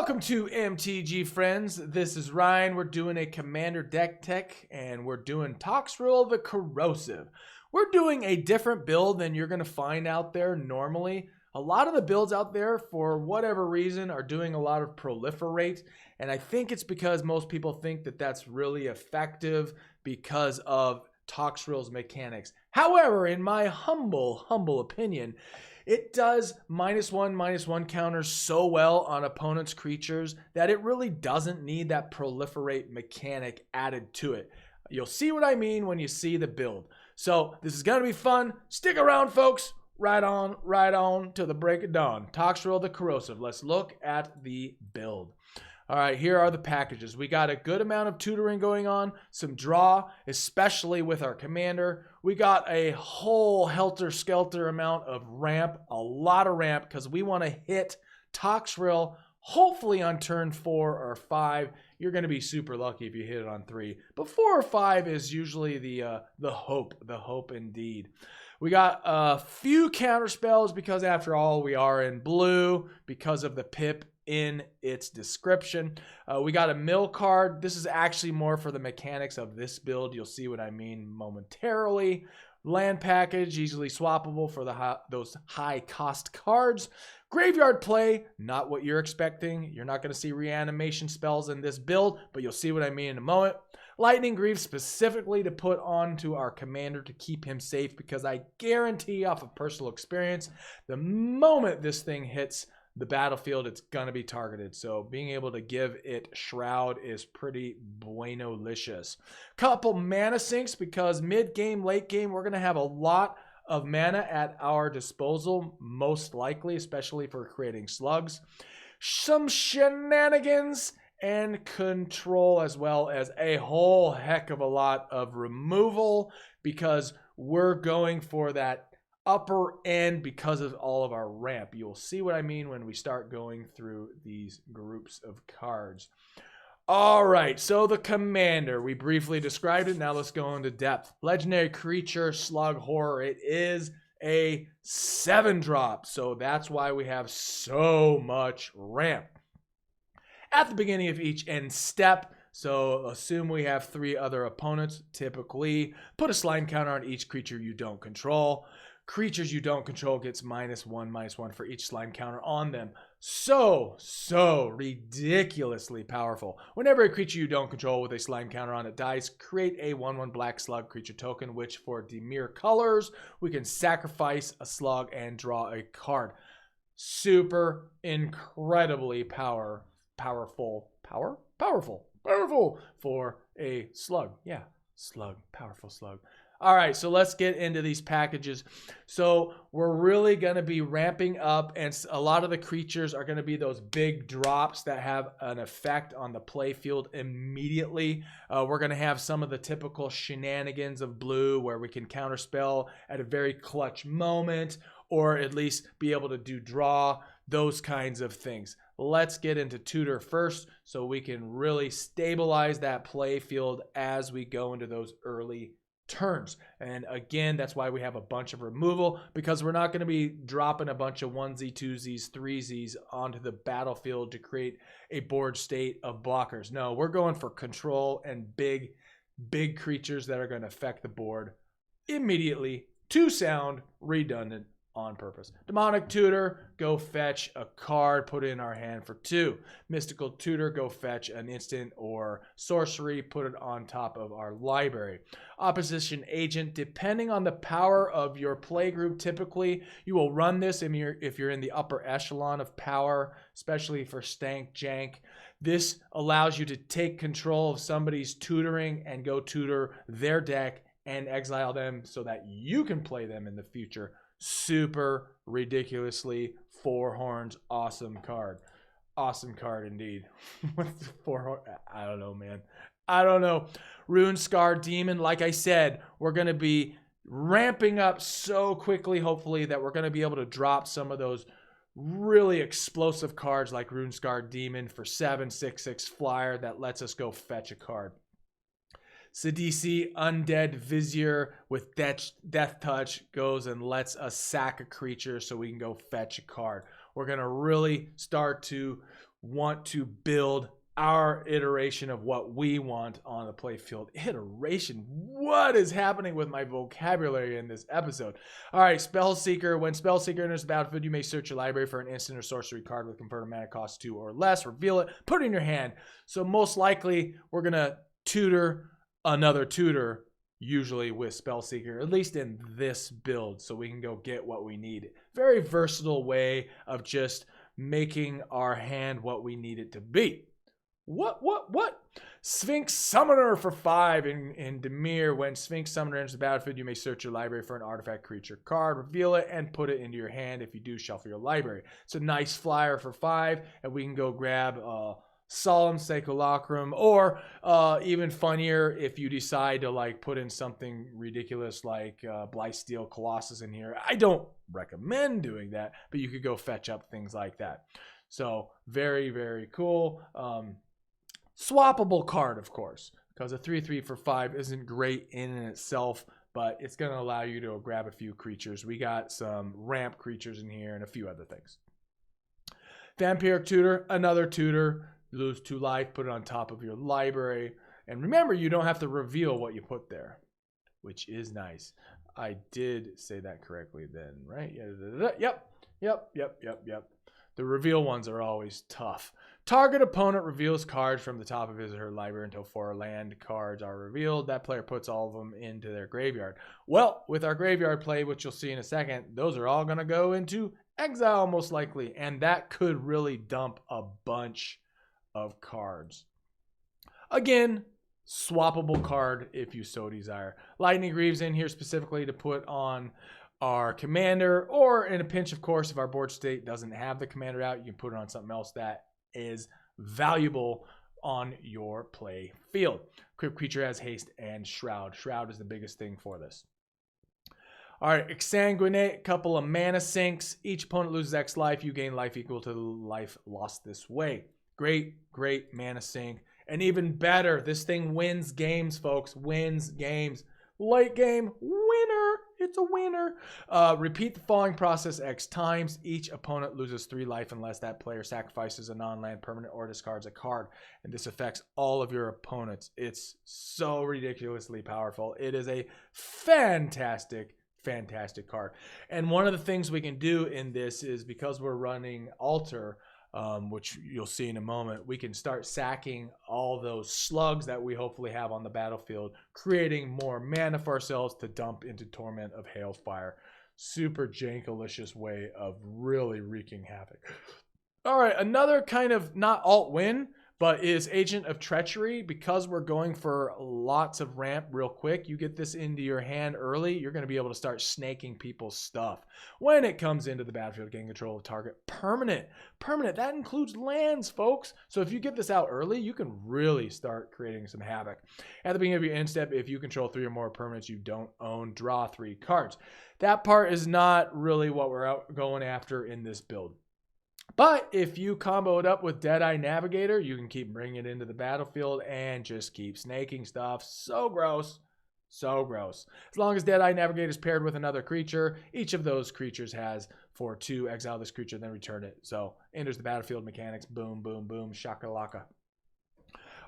Welcome to MTG Friends. This is Ryan. We're doing a Commander deck tech, and we're doing Toxrill the Corrosive. We're doing a different build than you're going to find out there normally. A lot of the builds out there, for whatever reason, are doing a lot of proliferate, and I think it's because most people think that that's really effective because of Toxrill's mechanics. However, in my humble opinion, it does -1/-1 counters so well on opponent's creatures that it really doesn't need that proliferate mechanic added to it. You'll see what I mean when you see the build. So this is going to be fun. Stick around, folks. Right on till the break of dawn. Toxrill the Corrosive. Let's look at the build. All right, here are the packages. We got a good amount of tutoring going on, some draw, especially with our commander. We got a whole helter-skelter amount of ramp, a lot of ramp, because we want to hit Toxrill hopefully on turn 4 or 5. You're going to be super lucky if you hit it on 3. But 4 or 5 is usually the hope indeed. We got a few counterspells because after all, we are in blue because of the pip in its description. We got a mill card. This is actually more for the mechanics of this build. You'll see what I mean momentarily. Land package, easily swappable for those high cost cards. Graveyard play, not what you're expecting. You're not going to see reanimation spells in this build, but you'll see what I mean in a moment. Lightning Greaves specifically to put onto our commander to keep him safe, because I guarantee off of personal experience, the moment this thing hits the battlefield, it's going to be targeted. So being able to give it Shroud is pretty bueno-licious. Couple mana sinks, because mid-game, late game, we're going to have a lot of mana at our disposal, most likely, especially for creating slugs. Some shenanigans and control, as well as a whole heck of a lot of removal, because we're going for that upper end because of all of our ramp. You'll see what I mean when we start going through these groups of cards. All right, so the commander, we briefly described it. Now let's go into depth. Legendary creature, slug horror. It is a 7-drop, so that's why we have so much ramp. At the beginning of each end step, so assume we have 3 other opponents, typically put a slime counter on each creature you don't control. Creatures you don't control gets -1/-1 for each slime counter on them. So ridiculously powerful. Whenever a creature you don't control with a slime counter on it dies, create a 1/1 black slug creature token, which for Dimir colors, we can sacrifice a slug and draw a card. Super incredibly powerful for a slug. Yeah, slug, powerful slug. All right, so let's get into these packages. So we're really going to be ramping up, and a lot of the creatures are going to be those big drops that have an effect on the play field immediately. We're going to have some of the typical shenanigans of blue, where we can counterspell at a very clutch moment, or at least be able to do draw, those kinds of things. Let's get into Tutor first, so we can really stabilize that play field as we go into those early turns. And again, that's why we have a bunch of removal, because we're not going to be dropping a bunch of 1Z, 2Zs, 3Zs onto the battlefield to create a board state of blockers. No, we're going for control and big creatures that are going to affect the board immediately, to sound redundant on purpose. Demonic Tutor, go fetch a card, put it in our hand for 2. Mystical Tutor, go fetch an instant or sorcery, put it on top of our library. Opposition Agent, depending on the power of your play group, typically you will run this if you're in the upper echelon of power, especially for Stank Jank. This allows you to take control of somebody's tutoring and go tutor their deck and exile them so that you can play them in the future. Super ridiculously 4 horns, awesome card. Awesome card indeed. With 4 horns, I don't know, man. I don't know. Rune Scar Demon, like I said, we're going to be ramping up so quickly, hopefully, that we're going to be able to drop some of those really explosive cards like Rune Scar Demon for 7/6/6 flyer that lets us go fetch a card. Sidisi Undead Vizier with Death Touch goes and lets us sack a creature so we can go fetch a card. We're going to really start to want to build our iteration of what we want on the play field. Iteration. What is happening with my vocabulary in this episode? All right, Spellseeker. When Spellseeker enters the battlefield, you may search your library for an instant or sorcery card with converted mana cost 2 or less. Reveal it. Put it in your hand. So most likely, we're going to tutor another tutor, usually with Spellseeker, at least in this build, so we can go get what we need. Very versatile way of just making our hand what we need it to be. What? Sphinx Summoner for 5 in Dimir. When Sphinx Summoner enters the battlefield, you may search your library for an artifact creature card, reveal it, and put it into your hand. If you do, shuffle your library. It's a nice flyer for 5, and we can go grab Solemn Simulacrum, or even funnier if you decide to like put in something ridiculous like Blightsteel Colossus in here. I don't recommend doing that, but you could go fetch up things like that. So very, very cool. Swappable card, of course, because a 3/3 for 5 isn't great in and itself, but it's going to allow you to grab a few creatures. We got some ramp creatures in here and a few other things. Vampiric Tutor, another tutor. Lose 2 life, put it on top of your library. And remember, you don't have to reveal what you put there, which is nice. I did say that correctly then, right? Yep. The reveal ones are always tough. Target opponent reveals cards from the top of his or her library until 4 land cards are revealed. That player puts all of them into their graveyard. Well, with our graveyard play, which you'll see in a second, those are all going to go into exile most likely. And that could really dump a bunch of cards. Again, swappable card if you so desire. Lightning Greaves in here specifically to put on our commander, or in a pinch, of course, if our board state doesn't have the commander out, you can put it on something else that is valuable on your play field. Crypt Creature has haste and Shroud. Shroud is the biggest thing for this. All right, Exsanguinate, couple of mana sinks. Each opponent loses X life. You gain life equal to the life lost this way. Great mana sink. And even better, this thing wins games, folks. Wins games. Late game, winner. It's a winner. Repeat the following process X times. Each opponent loses 3 life unless that player sacrifices a non-land permanent or discards a card. And this affects all of your opponents. It's so ridiculously powerful. It is a fantastic card. And one of the things we can do in this is, because we're running Altar, which you'll see in a moment, we can start sacking all those slugs that we hopefully have on the battlefield, creating more mana for ourselves to dump into Torment of Hailfire. Super jankalicious way of really wreaking havoc. All right, another kind of not alt win, but is Agent of Treachery. Because we're going for lots of ramp real quick, you get this into your hand early, you're going to be able to start snaking people's stuff. When it comes into the battlefield, gain control of target permanent. That includes lands, folks. So if you get this out early, you can really start creating some havoc. At the beginning of your end step, if you control 3 or more permanents you don't own, draw 3 cards. That part is not really what we're going after in this build. But if you combo it up with Deadeye Navigator, you can keep bringing it into the battlefield and just keep snaking stuff. So gross. As long as Deadeye Navigator is paired with another creature, each of those creatures has for 2, exile this creature, then return it. So enters the battlefield mechanics, boom, boom, boom, shakalaka.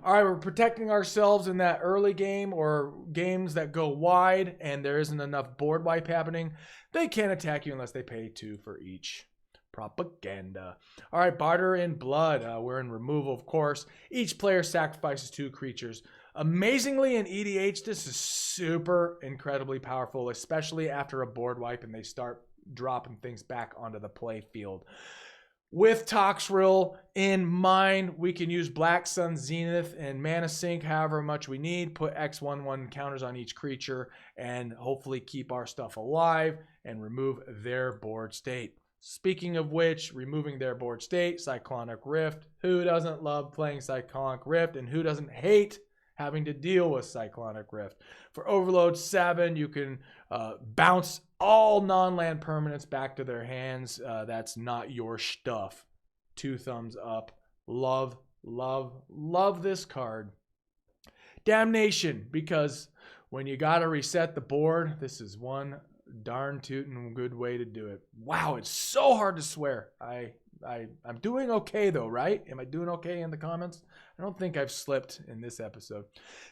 All right, we're protecting ourselves in that early game or games that go wide and there isn't enough board wipe happening. They can't attack you unless they pay 2 for each. Propaganda. All right, Barter in Blood. We're in removal, of course. Each player sacrifices 2 creatures. Amazingly, in EDH, this is super incredibly powerful, especially after a board wipe and they start dropping things back onto the play field. With Toxrill in mind, we can use Black Sun Zenith and Mana Sink however much we need, put X/1/1 counters on each creature, and hopefully keep our stuff alive and remove their board state. Speaking of which, removing their board state, Cyclonic Rift. Who doesn't love playing Cyclonic Rift, and who doesn't hate having to deal with Cyclonic Rift? For Overload 7, you can bounce all non-land permanents back to their hands. That's not your stuff. 2 thumbs up. Love this card. Damnation, because when you got to reset the board, this is one darn tootin' good way to do it. Wow, it's so hard to swear. I I'm doing okay though, right? Am I doing okay in the comments? I don't think I've slipped in this episode.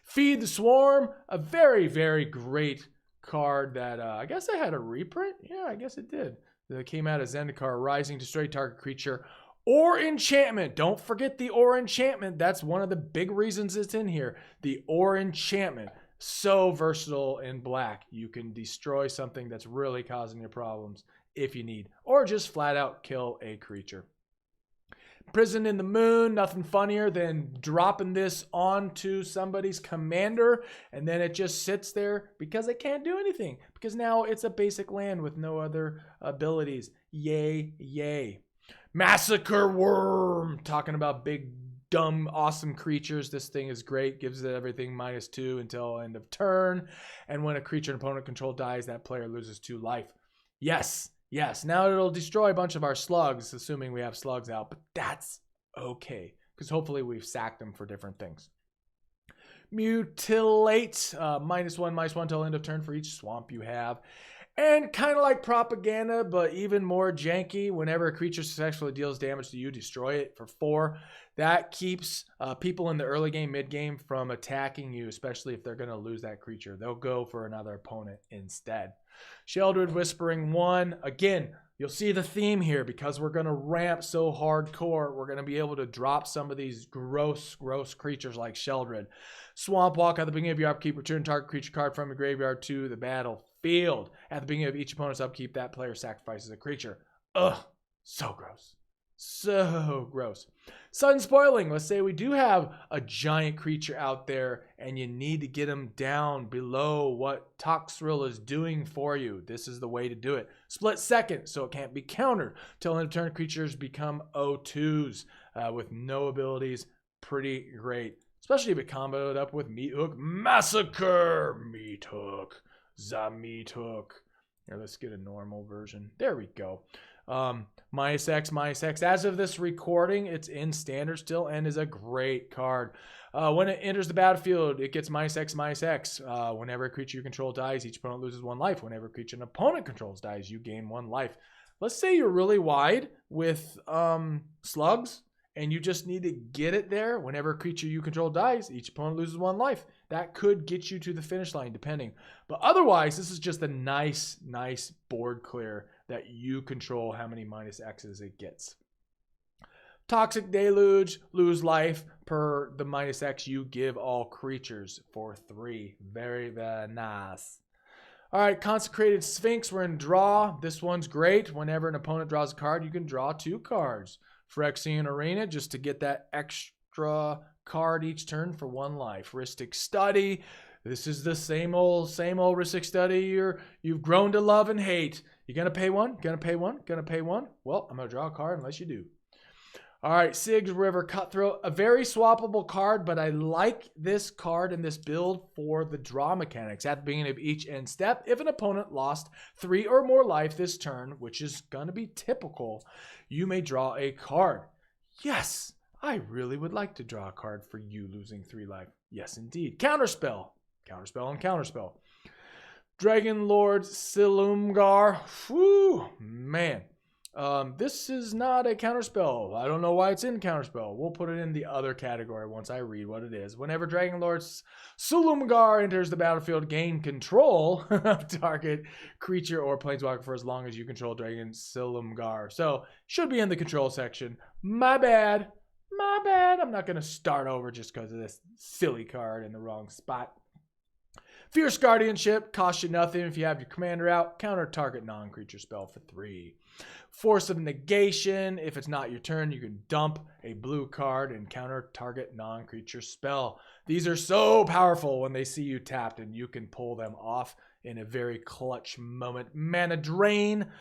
Feed the Swarm, a very, very great card that I guess I had a reprint. Yeah, I guess it did. That came out as Zendikar Rising, destroy target creature or enchantment. Don't forget the or enchantment. That's one of the big reasons it's in here. The or enchantment. So versatile in black. You can destroy something that's really causing you problems if you need, or just flat out kill a creature. Prison in the Moon, nothing funnier than dropping this onto somebody's commander and then it just sits there because it can't do anything, because now it's a basic land with no other abilities. Yay, yay. Massacre Worm, talking about big, dumb, awesome creatures. This thing is great, gives it everything -2 until end of turn, and when a creature an opponent control dies, that player loses 2 life. Yes. Yes, now it'll destroy a bunch of our slugs, assuming we have slugs out, but that's okay, because hopefully we've sacked them for different things. Mutilate, -1/-1 till end of turn for each swamp you have. And kind of like Propaganda, but even more janky, whenever a creature successfully deals damage to you, destroy it for 4. That keeps people in the early game, mid game from attacking you, especially if they're going to lose that creature. They'll go for another opponent instead. Sheldred Whispering 1. Again, you'll see the theme here because we're going to ramp so hardcore. We're going to be able to drop some of these gross creatures like Sheldred. Swamp Walk at the beginning of your upkeep. Return target creature card from your graveyard to the battlefield. At the beginning of each opponent's upkeep, that player sacrifices a creature. Ugh, so gross. So gross. Sun Spoiling. Let's say we do have a giant creature out there and you need to get him down below what Toxrill is doing for you. This is the way to do it. Split second, so it can't be countered. Till end of turn, creatures become O2s with no abilities. Pretty great. Especially if it comboed up with Meat Hook. Massacre! Meat Hook. The Meat Hook. Here, let's get a normal version. There we go. -X. As of this recording, it's in standard still and is a great card. When it enters the battlefield, it gets -X. Whenever a creature you control dies, each opponent loses 1 life. Whenever a creature an opponent controls dies, you gain 1 life. Let's say you're really wide with slugs, and you just need to get it there. Whenever a creature you control dies, each opponent loses 1 life. That could get you to the finish line, depending. But otherwise, this is just a nice board clear that you control how many -X's it gets. Toxic Deluge, lose life per the -X you give all creatures for 3. Very, very nice. All right, Consecrated Sphinx, we're in draw. This one's great. Whenever an opponent draws a card, you can draw 2 cards. Phyrexian Arena, just to get that extra card each turn for 1 life. Rhystic Study. This is the same old Rhystic Study you've grown to love and hate. You gonna pay 1? Gonna pay 1? Gonna pay 1? Well, I'm gonna draw a card unless you do. All right, Sig's River Cutthroat. A very swappable card, but I like this card in this build for the draw mechanics. At the beginning of each end step, if an opponent lost 3 or more life this turn, which is gonna be typical, you may draw a card. Yes, I really would like to draw a card for you losing 3 life. Yes, indeed. Counterspell. Counterspell and Counterspell. Dragon Lord Silumgar. Whew, man. This is not a Counterspell. I don't know why it's in Counterspell. We'll put it in the other category once I read what it is. Whenever Dragon Lord Silumgar enters the battlefield, gain control of target creature or planeswalker for as long as you control Dragon Silumgar. So, should be in the control section. My bad. My bad. I'm not going to start over just because of this silly card in the wrong spot. Fierce Guardianship, costs you nothing if you have your commander out. Counter target non-creature spell for 3. Force of Negation, if it's not your turn, you can dump a blue card and counter target non-creature spell. These are so powerful when they see you tapped, and you can pull them off in a very clutch moment. Mana Drain.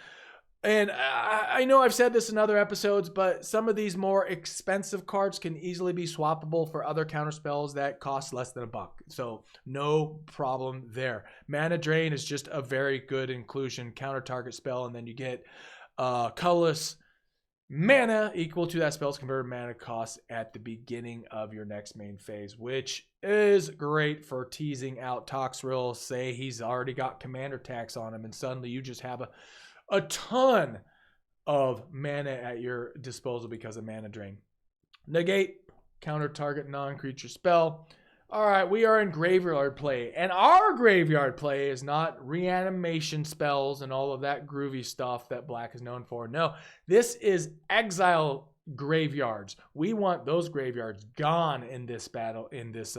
And I know I've said this in other episodes, but some of these more expensive cards can easily be swappable for other counter spells that cost less than $1. So no problem there. Mana Drain is just a very good inclusion. Counter target spell, and then you get colorless mana equal to that spell's converted mana cost at the beginning of your next main phase, which is great for teasing out Toxrill. Say he's already got commander tax on him, and suddenly you just have a ton of mana at your disposal because of mana drain. Negate, counter target non-creature spell. All right, we are in graveyard play, and our graveyard play is not reanimation spells and all of that groovy stuff that Black is known for. No, this is exile graveyards. We want those graveyards gone in this battle, in this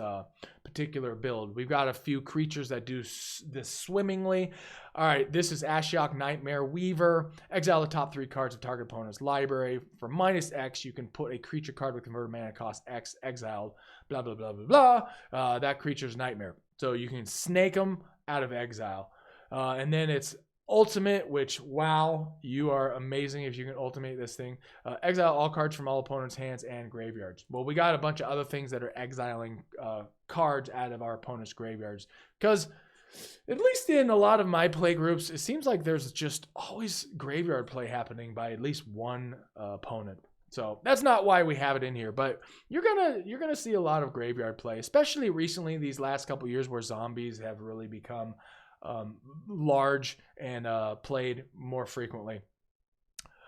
particular build. We've got a few creatures that do this swimmingly. All right, this is Ashiok Nightmare Weaver. Exile the top 3 cards of target opponent's library. For -X, you can put a creature card with converted mana cost X exiled, blah, blah, blah, blah, blah. That creature's Nightmare. So you can snake them out of exile. And then it's Ultimate, which, wow, you are amazing if you can ultimate this thing. Exile all cards from all opponents' hands and graveyards. Well, we got a bunch of other things that are exiling cards out of our opponents' graveyards. Because, at least in a lot of my play groups, it seems like there's just always graveyard play happening by at least one opponent. So that's not why we have it in here, but you're gonna see a lot of graveyard play, especially recently, these last couple years where zombies have really become large and played more frequently.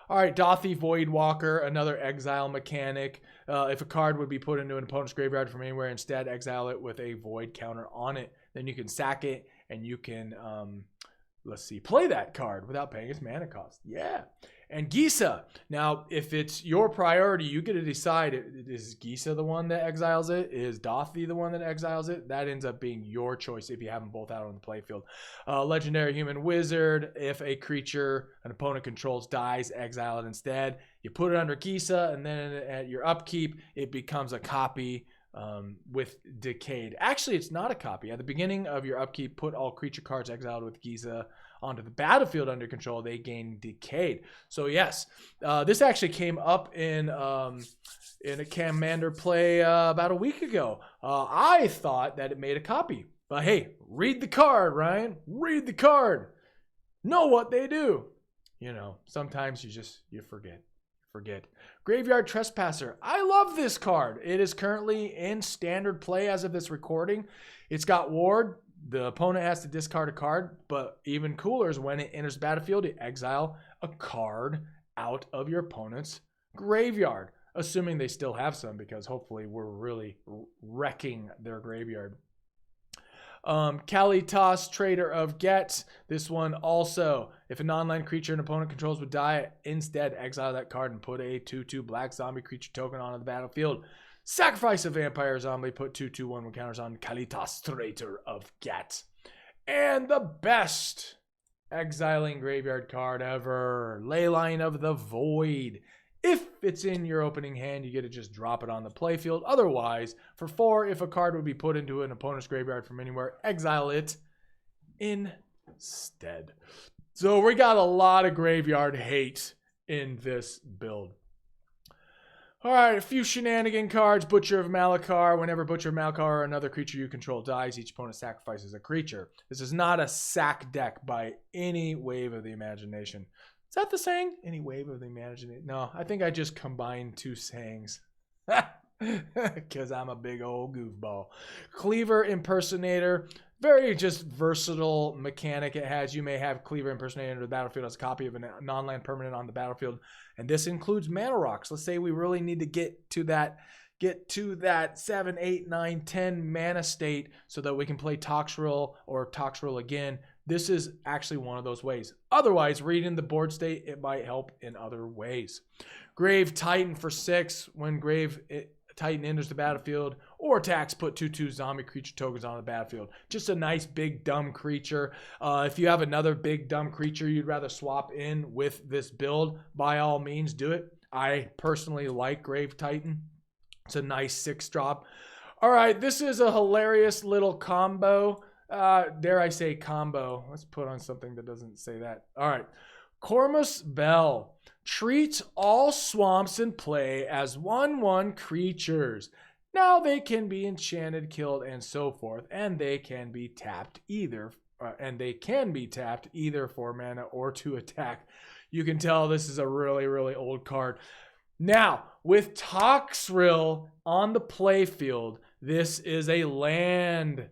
All right, Dothy Voidwalker, another exile mechanic. If a card would be put into an opponent's graveyard from anywhere, instead exile it with a void counter on it. Then you can sack it and you can, play that card without paying its mana cost. Yeah. And Gisa. Now, if it's your priority, you get to decide, is Gisa the one that exiles it? Is Dothy the one that exiles it? That ends up being your choice if you have them both out on the playfield. Legendary Human Wizard. If a creature an opponent controls dies, exile it instead. You put it under Gisa, and then at your upkeep, it becomes a copy with Decayed. Actually, it's not a copy. At the beginning of your upkeep, put all creature cards exiled with Gisa onto the battlefield under control. They gain Decayed. So yes, this actually came up in a Commander play about a week ago. I thought that it made a copy, but hey, read the card, Ryan. Read the card. Know what they do. You know, sometimes you forget. Graveyard Trespasser. I love this card. It is currently in standard play as of this recording. It's got ward. The opponent has to discard a card, but even cooler is when it enters the battlefield, you exile a card out of your opponent's graveyard, assuming they still have some, because hopefully we're really wrecking their graveyard. Kalitas, Trader of Gets. This one also, if a non-land creature an opponent controls would die, instead exile that card and put a 2/2 black zombie creature token onto the battlefield. Sacrifice a vampire zombie, put 2/2/1 with counters on Kalitas, Trader of Gets. And the best exiling graveyard card ever, Leyline of the Void. If it's in your opening hand, you get to just drop it on the playfield. Otherwise, for 4, if a card would be put into an opponent's graveyard from anywhere, exile it instead. So we got a lot of graveyard hate in this build. All right, a few shenanigan cards. Butcher of Malakar. Whenever Butcher of Malakar or another creature you control dies, each opponent sacrifices a creature. This is not a sack deck by any wave of the imagination. Is that the saying? Any wave of the imagination? No, I think I just combined 2 sayings. Because I'm a big old goofball. Cleaver Impersonator. Very just versatile mechanic it has. You may have Cleaver Impersonator into the battlefield as a copy of a non-land permanent on the battlefield. And this includes mana rocks. Let's say we really need to get to that 7, 8, 9, 10 mana state so that we can play Toxrill or Toxrill again. This is actually one of those ways. Otherwise, reading the board state, it might help in other ways. Grave Titan for 6. When Grave Titan enters the battlefield or attacks, put 2/2 zombie creature tokens on the battlefield. Just a nice big dumb creature. If you have another big dumb creature you'd rather swap in with this build, by all means do it. I personally like Grave Titan. It's a nice 6-drop. All right, this is a hilarious little combo. Dare I say combo. Let's put on something that doesn't say that. All right. Counterspell. Treat all swamps in play as 1/1 creatures. Now they can be enchanted, killed, and so forth, and they can be tapped either for mana or to attack. You can tell this is a really, really old card. Now, with Toxrill on the playfield, this is a land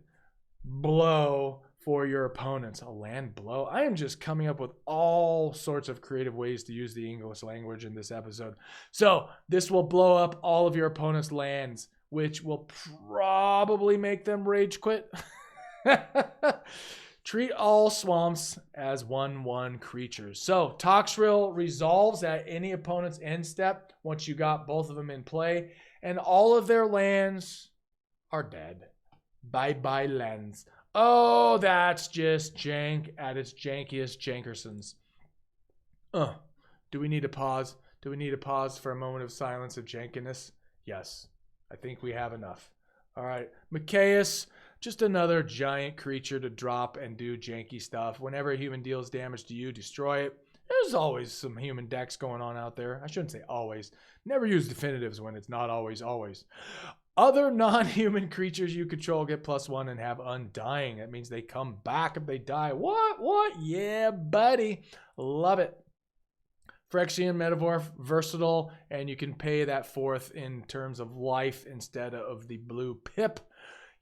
blow for your opponents. A land blow. I am just coming up with all sorts of creative ways to use the English language in this episode. So this will blow up all of your opponent's lands, which will probably make them rage quit. Treat all swamps as 1/1 creatures. So Toxrill resolves at any opponent's end step once you got both of them in play, and all of their lands are dead. Bye-bye lands. Oh, that's just jank at its jankiest jankersons. Do we need a pause? Do we need a pause for a moment of silence of jankiness? Yes, I think we have enough. All right, Micaeus, just another giant creature to drop and do janky stuff. Whenever a human deals damage to you, destroy it. There's always some human decks going on out there. I shouldn't say always. Never use definitives when it's not always. Other non-human creatures you control get +1 and have undying. That means they come back if they die. What? Yeah, buddy. Love it. Phyrexian Metamorph, versatile, and you can pay that 4th in terms of life instead of the blue pip.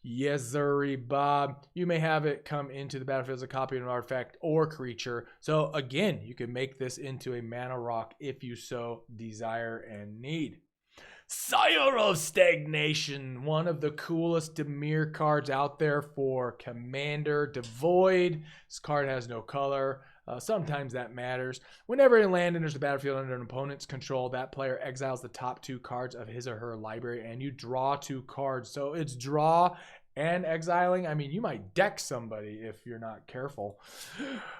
Yes, sirree, Bob. You may have it come into the battlefield as a copy of an artifact or creature. So again, you can make this into a mana rock if you so desire and need. Sire of Stagnation, one of the coolest Dimir cards out there for Commander. Devoid. This card has no color. Sometimes that matters. Whenever a land enters the battlefield under an opponent's control, that player exiles the top 2 cards of his or her library, and you draw 2 cards. So it's draw and exiling. I mean, you might deck somebody if you're not careful,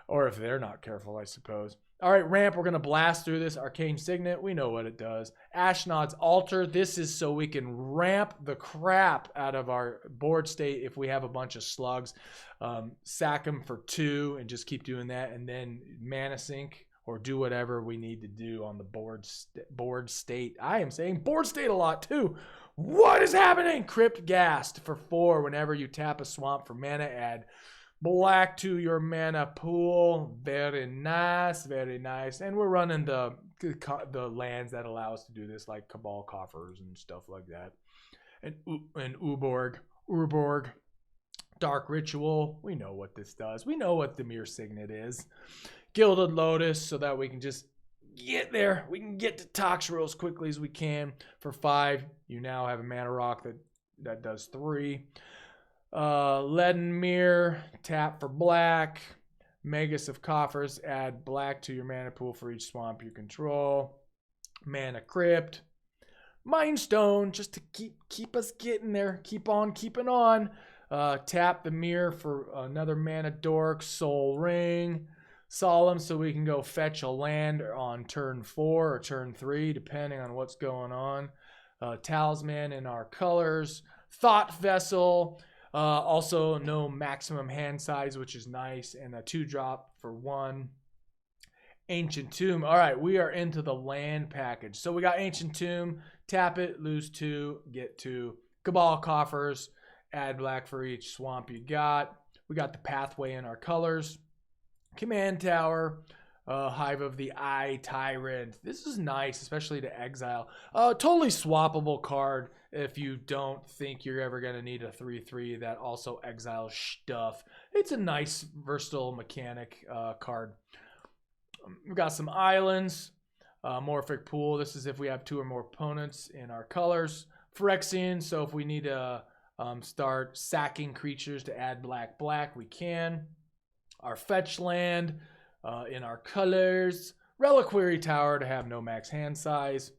or if they're not careful, I suppose. All right, ramp, we're going to blast through this. Arcane Signet, we know what it does. Ashnod's Altar, this is so we can ramp the crap out of our board state if we have a bunch of slugs. Sack them for 2 and just keep doing that, and then mana sink or do whatever we need to do on the board state. I am saying board state a lot too. What is happening? Crypt Ghast for 4. Whenever you tap a swamp for mana, add black to your mana pool. Very nice, very nice. And we're running the lands that allow us to do this, like Cabal Coffers and stuff like that. And Urborg, Dark Ritual. We know what this does. We know what the Dimir Signet is. Gilded Lotus, so that we can just get there. We can get to Toxrill as quickly as we can. For 5, you now have a mana rock that does 3. Leaden Mirror, tap for black. Magus of Coffers, add black to your mana pool for each swamp you control. Mana Crypt. Mind Stone, just to keep us getting there. Keep on keeping on. Tap the mirror for another mana dork. Soul Ring. Solemn, so we can go fetch a land on turn 4 or turn 3, depending on what's going on. Talisman in our colors. Thought Vessel. Also, no maximum hand size, which is nice. And a 2-drop for 1. Ancient Tomb. All right, we are into the land package. So we got Ancient Tomb. Tap it, lose 2, get 2. Cabal Coffers. Add black for each swamp you got. We got the pathway in our colors. Command Tower. Hive of the Eye Tyrant. This is nice, especially to exile. Totally swappable card if you don't think you're ever going to need a 3/3 that also exiles stuff. It's a nice, versatile mechanic card. We've got some islands. Morphic Pool. This is if we have 2 or more opponents in our colors. Phyrexian. So if we need to start sacking creatures to add black, we can. Our fetch land in our colors. Reliquary Tower to have no max hand size.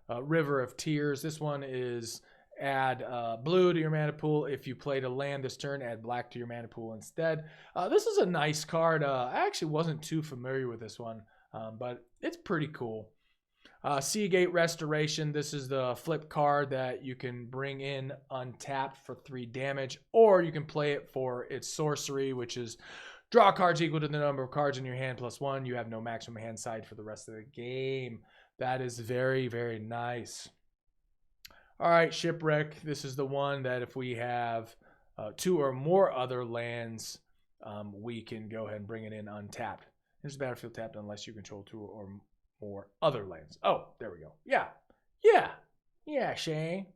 River of Tears. This one is add blue to your mana pool. If you played a land this turn, add black to your mana pool instead. This is a nice card. I actually wasn't too familiar with this one, but it's pretty cool. Seagate Restoration. This is the flip card that you can bring in untapped for 3 damage, or you can play it for its sorcery, which is draw cards equal to the number of cards in your hand +1. You have no maximum hand size for the rest of the game. That is very, very nice. All right, Shipwreck. This is the one that if we have 2 or more other lands, we can go ahead and bring it in untapped. This is battlefield tapped unless you control 2 or more other lands. Oh, there we go. Yeah, Shane.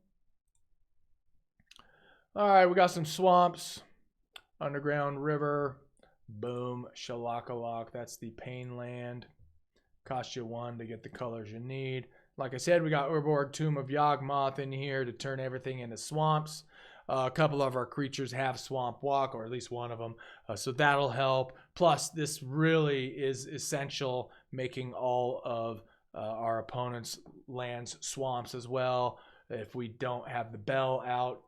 All right, we got some swamps. Underground River. Boom. Shalakalak. That's the Pain Land. Cost you 1 to get the colors you need. Like I said, we got Urborg Tomb of Yawgmoth in here to turn everything into swamps. A couple of our creatures have Swamp Walk, or at least one of them, so that'll help. Plus, this really is essential, making all of our opponent's lands swamps as well. If we don't have the bell out,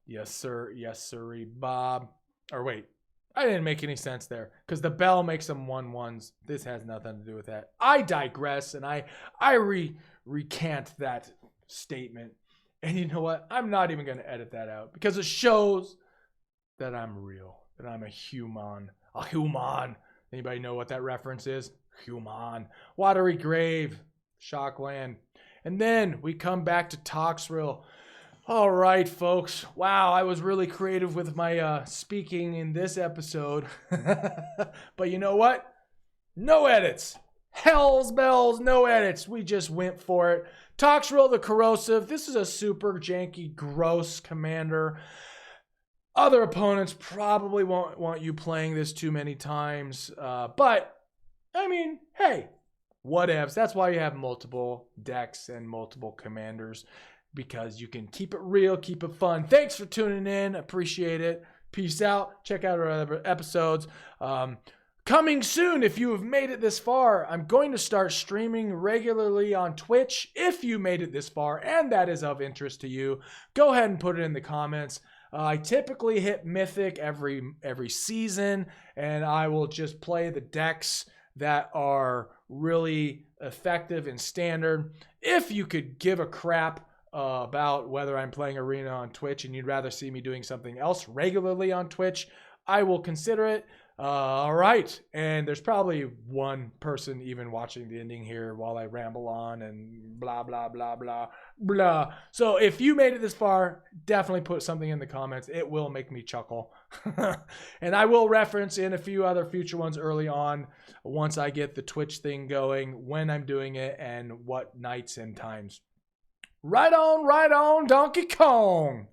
yes sir, yes sirree, Bob. Or wait, I didn't make any sense there, because the bell makes them 1/1s. This has nothing to do with that. I digress, and I recant that statement. And you know what? I'm not even going to edit that out, because it shows that I'm real, that I'm a human. A human. Anybody know what that reference is? Human. Watery Grave. Shockland. And then we come back to Toxrill. All right, folks. Wow, I was really creative with my speaking in this episode. But you know what? No edits. Hell's bells, no edits. We just went for it. Toxrill the Corrosive. This is a super janky, gross commander. Other opponents probably won't want you playing this too many times. But, I mean, hey, whatevs. That's why you have multiple decks and multiple commanders, because you can keep it real, keep it fun. Thanks for tuning in. Appreciate it. Peace out. Check out our other episodes. Coming soon, if you have made it this far, I'm going to start streaming regularly on Twitch. If you made it this far and that is of interest to you, go ahead and put it in the comments. I typically hit Mythic every season, and I will just play the decks that are really effective in Standard. If you could give a crap about whether I'm playing Arena on Twitch and you'd rather see me doing something else regularly on Twitch, I will consider it. All right, and there's probably one person even watching the ending here while I ramble on and blah, blah, blah, blah, blah. So if you made it this far, definitely put something in the comments. It will make me chuckle. And I will reference in a few other future ones early on once I get the Twitch thing going, when I'm doing it, and what nights and times. Right on, Donkey Kong!